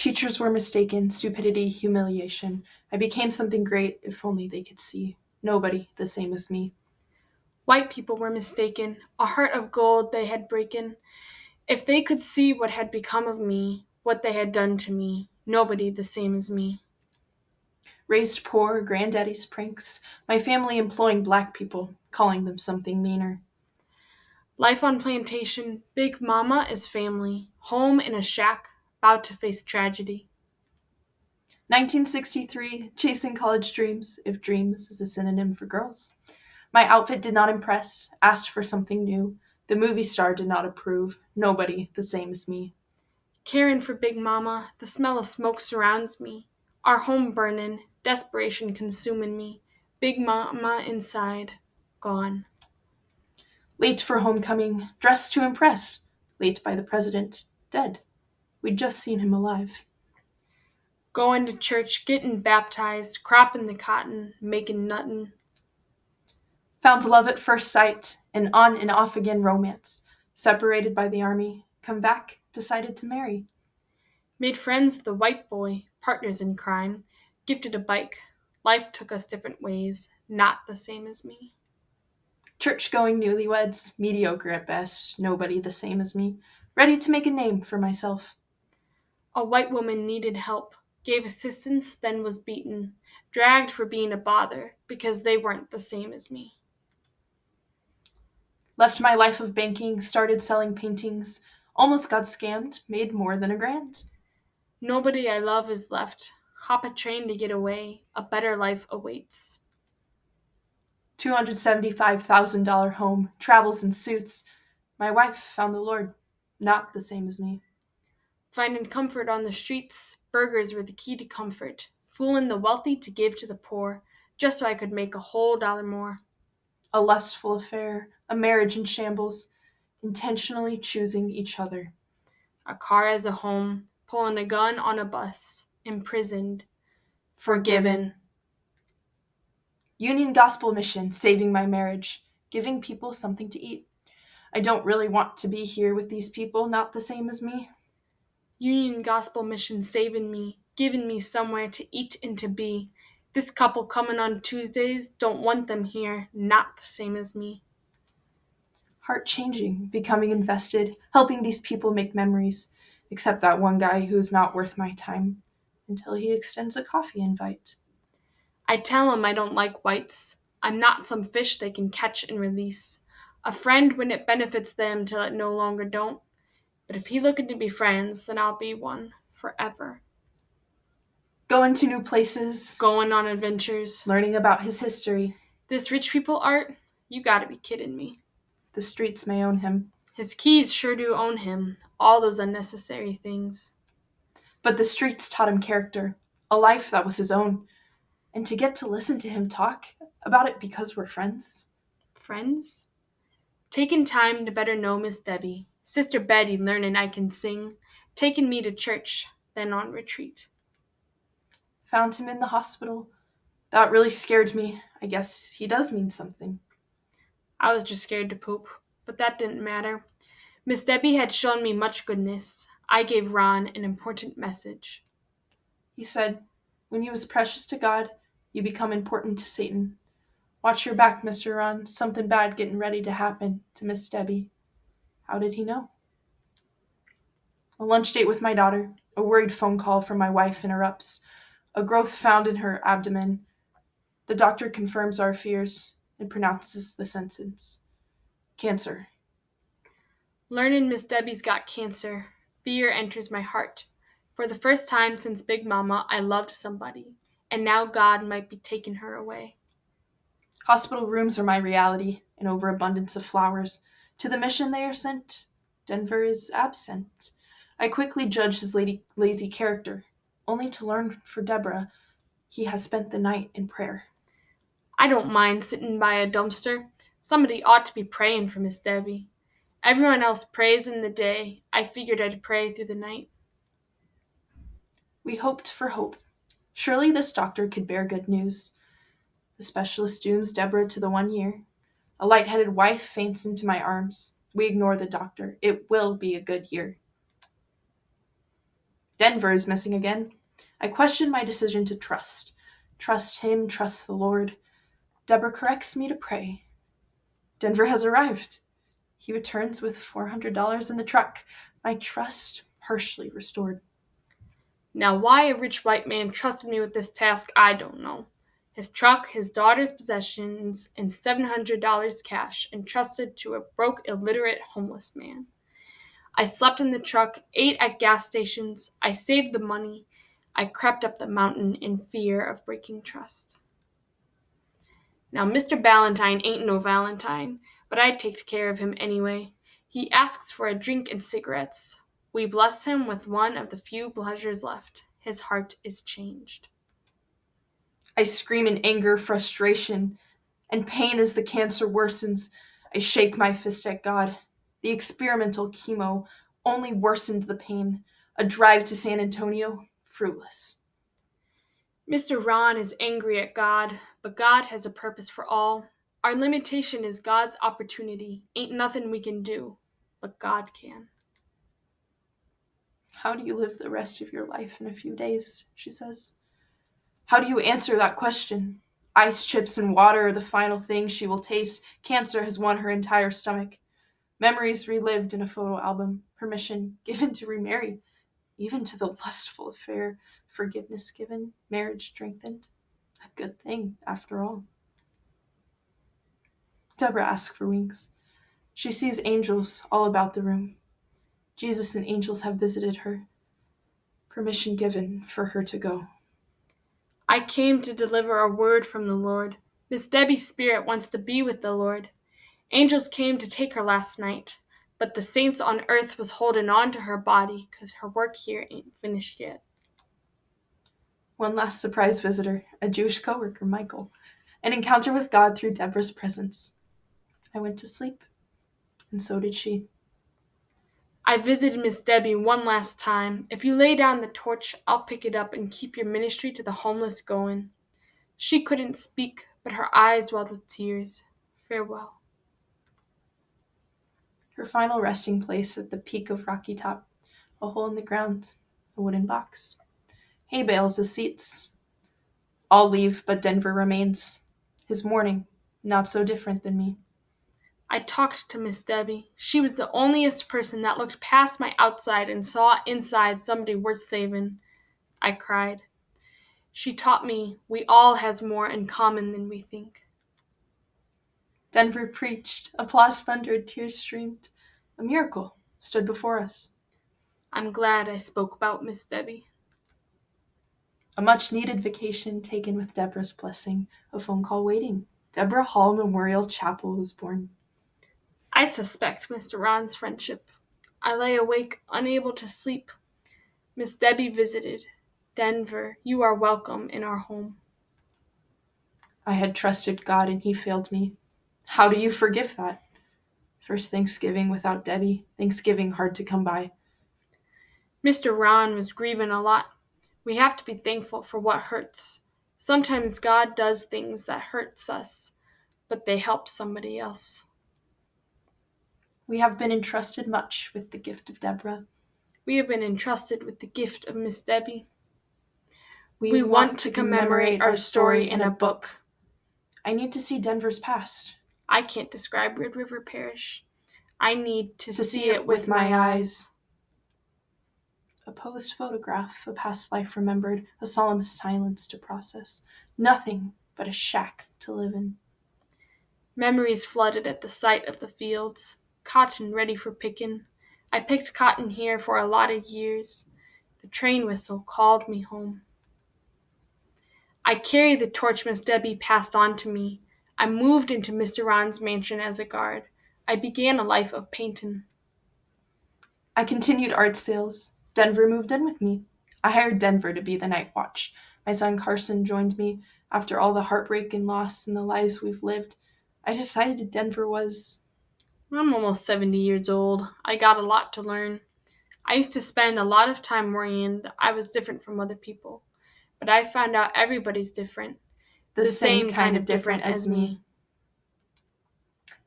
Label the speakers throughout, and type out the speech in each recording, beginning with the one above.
Speaker 1: Teachers were mistaken, stupidity, humiliation. I became something great, if only they could see. Nobody the same as me.
Speaker 2: White people were mistaken, a heart of gold they had breaken. If they could see what had become of me, what they had done to me, nobody the same as me.
Speaker 1: Raised poor, granddaddy's pranks, my family employing black people, calling them something meaner.
Speaker 2: Life on plantation, Big Mama is family, home in a shack, about to face tragedy.
Speaker 1: 1963, chasing college dreams, if dreams is a synonym for girls. My outfit did not impress, asked for something new. The movie star did not approve, nobody the same as me.
Speaker 2: Caring for Big Mama, the smell of smoke surrounds me. Our home burnin', desperation consuming me. Big Mama inside, gone.
Speaker 1: Late for homecoming, dressed to impress. Late by the president, dead. We'd just seen him alive.
Speaker 2: Going to church, getting baptized, cropping the cotton, making nuttin'.
Speaker 1: Found love at first sight, an on and off again romance. Separated by the army, come back, decided to marry.
Speaker 2: Made friends with a white boy, partners in crime. Gifted a bike. Life took us different ways, not the same as me.
Speaker 1: Church going newlyweds, mediocre at best, nobody the same as me. Ready to make a name for myself.
Speaker 2: A white woman needed help, gave assistance, then was beaten, dragged for being a bother because they weren't the same as me.
Speaker 1: Left my life of banking, started selling paintings. Almost got scammed, made more than $1,000.
Speaker 2: Nobody I love is left. Hop a train to get away. A better life awaits.
Speaker 1: $275,000 home, travels in suits. My wife found the Lord, not the same as me.
Speaker 2: Finding comfort on the streets, burgers were the key to comfort. Fooling the wealthy to give to the poor, just so I could make a whole dollar more.
Speaker 1: A lustful affair, a marriage in shambles, intentionally choosing each other.
Speaker 2: A car as a home, pulling a gun on a bus, imprisoned,
Speaker 1: Forgiven. Union gospel mission, saving my marriage, giving people something to eat. I don't really want to be here with these people, not the same as me.
Speaker 2: Union Gospel Mission saving me, giving me somewhere to eat and to be. This couple coming on Tuesdays, don't want them here, not the same as me.
Speaker 1: Heart changing, becoming invested, helping these people make memories, except that one guy who's not worth my time, until he extends a coffee invite.
Speaker 2: I tell him I don't like whites. I'm not some fish they can catch and release. A friend when it benefits them till it no longer don't. But if he looking to be friends, then I'll be one forever.
Speaker 1: Going to new places,
Speaker 2: Going on adventures.
Speaker 1: learning about his history.
Speaker 2: This rich people art? You gotta be kidding me.
Speaker 1: The streets may own him,
Speaker 2: His keys sure do own him. All those unnecessary things.
Speaker 1: but the streets taught him character, a life that was his own. And to get to listen to him talk about it because we're friends.
Speaker 2: Friends? Taking time to better know Miss Debbie. Sister Betty learning I can sing. Taking me to church, then on retreat.
Speaker 1: Found him in the hospital. That really scared me. I guess he does mean something.
Speaker 2: I was just scared to poop, but that didn't matter. Miss Debbie had shown me much goodness. I gave Ron an important message.
Speaker 1: He said, when you was precious to God, you become important to Satan. Watch your back, Mr. Ron. Something bad getting ready to happen to Miss Debbie. How did he know? A lunch date with my daughter. A worried phone call from my wife interrupts. A growth found in her abdomen. The doctor confirms our fears and pronounces the sentence. Cancer.
Speaker 2: Learning Miss Debbie's got cancer. Fear enters my heart. For the first time since Big Mama, I loved somebody, and now God might be taking her away.
Speaker 1: Hospital rooms are my reality, an overabundance of flowers. To the mission they are sent, Denver is absent. I quickly judge his lazy character, only to learn for Deborah he has spent the night in prayer.
Speaker 2: I don't mind sitting by a dumpster. Somebody ought to be praying for Miss Debbie. Everyone else prays in the day. I figured I'd pray through the night.
Speaker 1: We hoped for hope. Surely this doctor could bear good news. The specialist dooms Deborah to the 1 year. A light-headed wife faints into my arms. We ignore the doctor. It will be a good year. Denver is missing again. I question my decision to trust. Trust him, trust the Lord. Deborah corrects me to pray. Denver has arrived. He returns with $400 in the truck. My trust partially restored.
Speaker 2: Now, why a rich white man trusted me with this task, I don't know. His truck, his daughter's possessions, and $700 cash entrusted to a broke, illiterate, homeless man. I slept in the truck, ate at gas stations, I saved the money. I crept up the mountain in fear of breaking trust. Now, Mr. Ballantyne ain't no Valentine, but I'd take care of him anyway. He asks for a drink and cigarettes. We bless him with one of the few pleasures left. His heart is changed.
Speaker 1: I scream in anger, frustration, and pain as the cancer worsens. I shake my fist at God. The experimental chemo only worsened the pain. A drive to San Antonio, fruitless.
Speaker 2: Mr. Ron is angry at God, but God has a purpose for all. Our limitation is God's opportunity. Ain't nothing we can do, but God can.
Speaker 1: How do you live the rest of your life in a few days? She says. How do you answer that question? Ice chips and water are the final thing she will taste. Cancer has won her entire stomach. Memories relived in a photo album. Permission given to remarry, even to the lustful affair. Forgiveness given. Marriage strengthened. A good thing, after all. Deborah asks for wings. She sees angels all about the room. Jesus and angels have visited her. Permission given for her to go.
Speaker 2: I came to deliver a word from the Lord. Miss Debbie's spirit wants to be with the Lord. Angels came to take her last night, but the saints on earth was holding on to her body 'cause her work here ain't finished yet.
Speaker 1: One last surprise visitor, a Jewish coworker, Michael. An encounter with God through Deborah's presence. I went to sleep, and so did she.
Speaker 2: I visited Miss Debbie one last time. If you lay down the torch, I'll pick it up and keep your ministry to the homeless going. She couldn't speak, but her eyes welled with tears. Farewell.
Speaker 1: Her final resting place at the peak of Rocky Top, a hole in the ground, a wooden box. Hay bales as seats. All leave, but Denver remains. His mourning, not so different than me.
Speaker 2: I talked to Miss Debbie. She was the onlyest person that looked past my outside and saw inside somebody worth saving. I cried. She taught me we all has more in common than we think.
Speaker 1: Denver preached. Applause thundered. Tears streamed. A miracle stood before us.
Speaker 2: I'm glad I spoke about Miss Debbie.
Speaker 1: A much-needed vacation taken with Deborah's blessing. A phone call waiting. Deborah Hall Memorial Chapel was born.
Speaker 2: I suspect Mr. Ron's friendship. I lay awake, unable to sleep. Miss Debbie visited. Denver, you are welcome in our home.
Speaker 1: I had trusted God and he failed me. How do you forgive that? First Thanksgiving without Debbie. Thanksgiving hard to come by.
Speaker 2: Mr. Ron was grieving a lot. We have to be thankful for what hurts. Sometimes God does things that hurts us, but they help somebody else.
Speaker 1: We have been entrusted much with the gift of Deborah.
Speaker 2: We have been entrusted with the gift of Miss Debbie.
Speaker 1: We want to commemorate our story in a book. I need to see Denver's past.
Speaker 2: I can't describe Red River Parish. I need to see
Speaker 1: it
Speaker 2: it with my eyes.
Speaker 1: A posed photograph, a past life remembered, a solemn silence to process. Nothing but a shack to live in.
Speaker 2: Memories flooded at the sight of the fields, cotton ready for picking. I picked cotton here for a lot of years. The train whistle called me home. I carried the torch Miss Debbie passed on to me. I moved into Mr. Ron's mansion as a guard. I began a life of painting.
Speaker 1: I continued art sales. Denver moved in with me. I hired Denver to be the night watch. My son Carson joined me. After all the heartbreak and loss and the lives we've lived, I decided Denver was...
Speaker 2: I'm almost 70 years old. I got a lot to learn. I used to spend a lot of time worrying that I was different from other people. But I found out everybody's different.
Speaker 1: the same kind of different as me.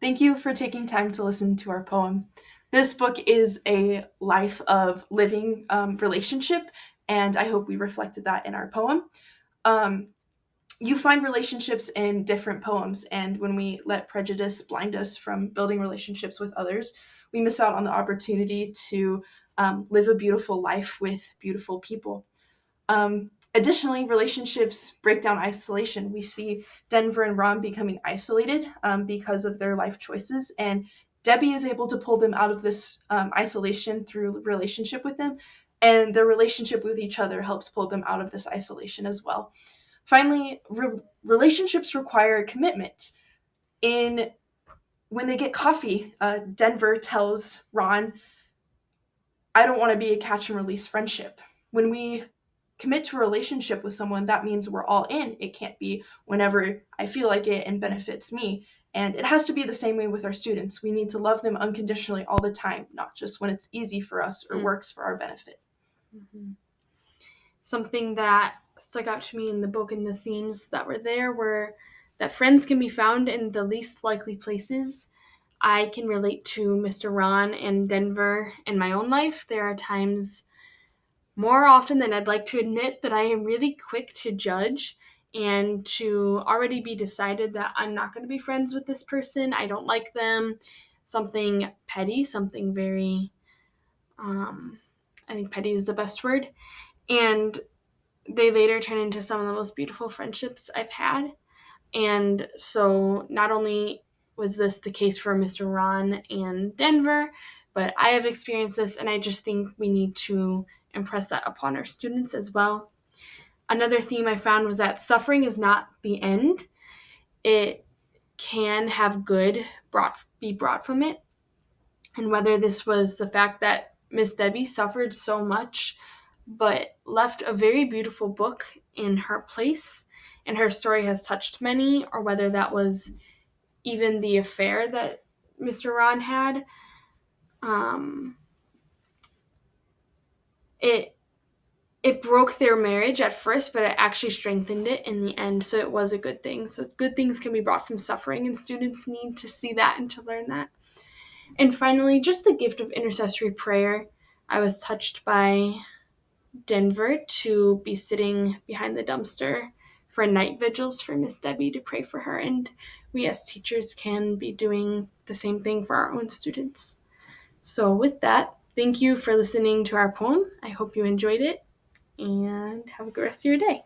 Speaker 1: Thank you for taking time to listen to our poem. This book is a life of living relationship, and I hope we reflected that in our poem. Um, you find relationships in different poems, and when we let prejudice blind us from building relationships with others, we miss out on the opportunity to live a beautiful life with beautiful people. Additionally, relationships break down isolation. We see Denver and Ron becoming isolated because of their life choices, and Debbie is able to pull them out of this isolation through relationship with them, and their relationship with each other helps pull them out of this isolation as well. Finally, relationships require commitment. In When they get coffee, Denver tells Ron, I don't want to be a catch and release friendship. When we commit to a relationship with someone, that means we're all in. It can't be whenever I feel like it and benefits me. And it has to be the same way with our students. We need to love them unconditionally all the time, not just when it's easy for us or works for our benefit.
Speaker 2: Mm-hmm. Something that stuck out to me in the book and the themes that were there were that friends can be found in the least likely places. I can relate to Mr. Ron and Denver in my own life. There are times, more often than I'd like to admit, that I am really quick to judge and to already be decided that I'm not going to be friends with this person. I don't like them. Something petty, something very, I think petty is the best word. And they later turn into some of the most beautiful friendships I've had. And so not only was this the case for Mr. Ron and Denver, but I have experienced this, and I just think we need to impress that upon our students as well. Another theme I found was that suffering is not the end. It can have good be brought from it. And whether this was the fact that Miss Debbie suffered so much but left a very beautiful book in her place, and her story has touched many, or whether that was even the affair that Mr. Ron had, um, it it broke their marriage at first, but it actually strengthened it in the end. So it was a good thing. So good things can be brought from suffering, and students need to see that and to learn that. And finally, just the gift of intercessory prayer. I was touched by Denver to be sitting behind the dumpster for night vigils for Miss Debbie to pray for her. And we as teachers can be doing the same thing for our own students. So with that, thank you for listening to our poem. I hope you enjoyed it, and have a good rest of your day.